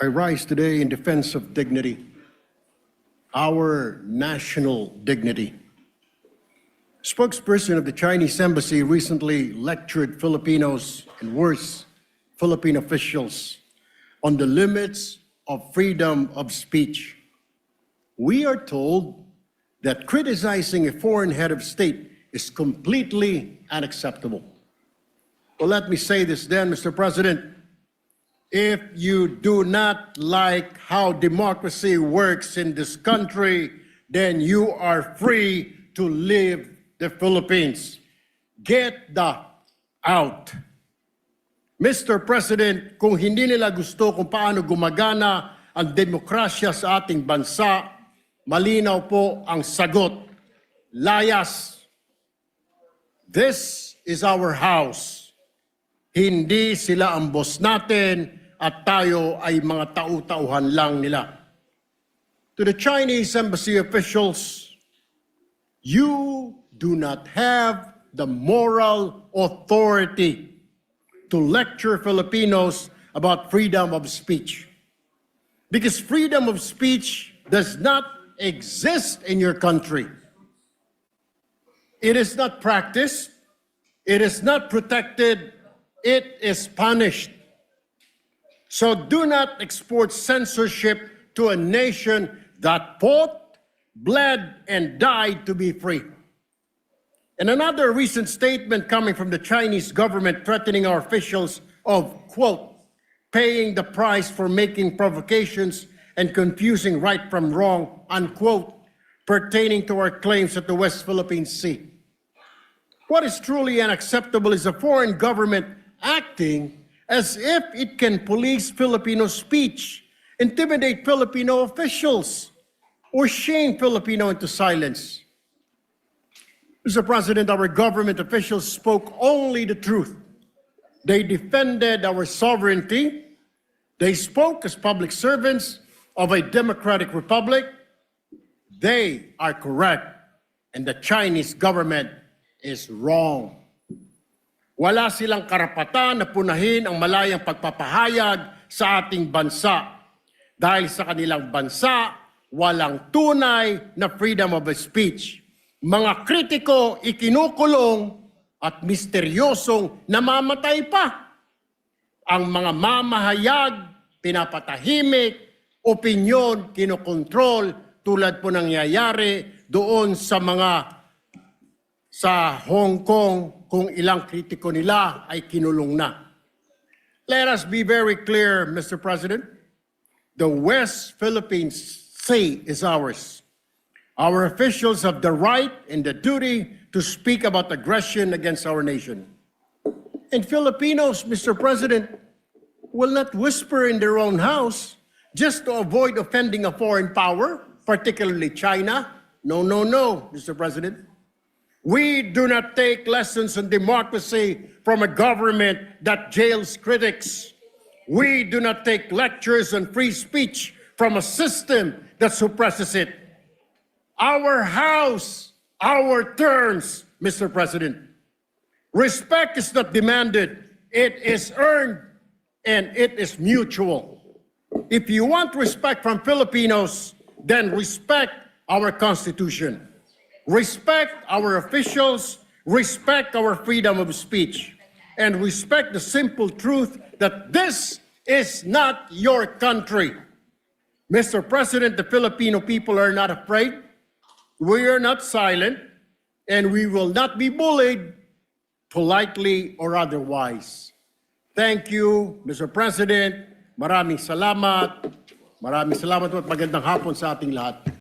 I rise today in defense of dignity, our national dignity. Spokesperson of the Chinese embassy recently lectured Filipinos and worse, Philippine officials on the limits of freedom of speech. We are told that criticizing a foreign head of state is completely unacceptable. Well, let me say this then, Mr. President. If you do not like how democracy works in this country, then you are free to leave the Philippines. Get the out. Mr. President, kung hindi nila gusto kung paano gumagana ang demokrasya sa ating bansa, malinaw po ang sagot. Layas. This is our house. Hindi sila ang boss natin at tayo ay mga tau-tauhan lang nila. To the Chinese embassy officials, you do not have the moral authority to lecture Filipinos about freedom of speech. Because freedom of speech does not exist in your country. It is not practiced, it is not protected, it is punished. So do not export censorship to a nation that fought, bled, and died to be free. And another recent statement coming from the Chinese government threatening our officials of, quote, paying the price for making provocations and confusing right from wrong, unquote, pertaining to our claims at the West Philippine Sea. What is truly unacceptable is a foreign government acting as if it can police Filipino speech, intimidate Filipino officials, or shame Filipino into silence. Mr. President, our government officials spoke only the truth. They defended our sovereignty. They spoke as public servants of a democratic republic. They are correct, and the Chinese government is wrong. Wala silang karapatan na punahin ang malayang pagpapahayag sa ating bansa. Dahil sa kanilang bansa, walang tunay na freedom of speech. Mga kritiko ikinukulong at misteryosong namamatay pa. Ang mga mamahayag, pinapatahimik, opinyon, kinokontrol tulad po nangyayari doon sa Hong Kong kung ilang kritiko nila ay kinulong na. Let us be very clear, Mr. President. The West Philippine Sea is ours. Our officials have the right and the duty to speak about aggression against our nation. And Filipinos, Mr. President, will not whisper in their own house just to avoid offending a foreign power, particularly China. No, no, no, Mr. President. We do not take lessons on democracy from a government that jails critics. We do not take lectures on free speech from a system that suppresses it. Our house, our terms, Mr. President. Respect is not demanded, it is earned, and it is mutual. If you want respect from Filipinos, then respect our Constitution. Respect our officials, respect our freedom of speech, and respect the simple truth that this is not your country. Mr. President, the Filipino people are not afraid. We are not silent, and we will not be bullied, politely or otherwise. Thank you, Mr. President. Maraming salamat. Maraming salamat at magandang hapon sa ating lahat.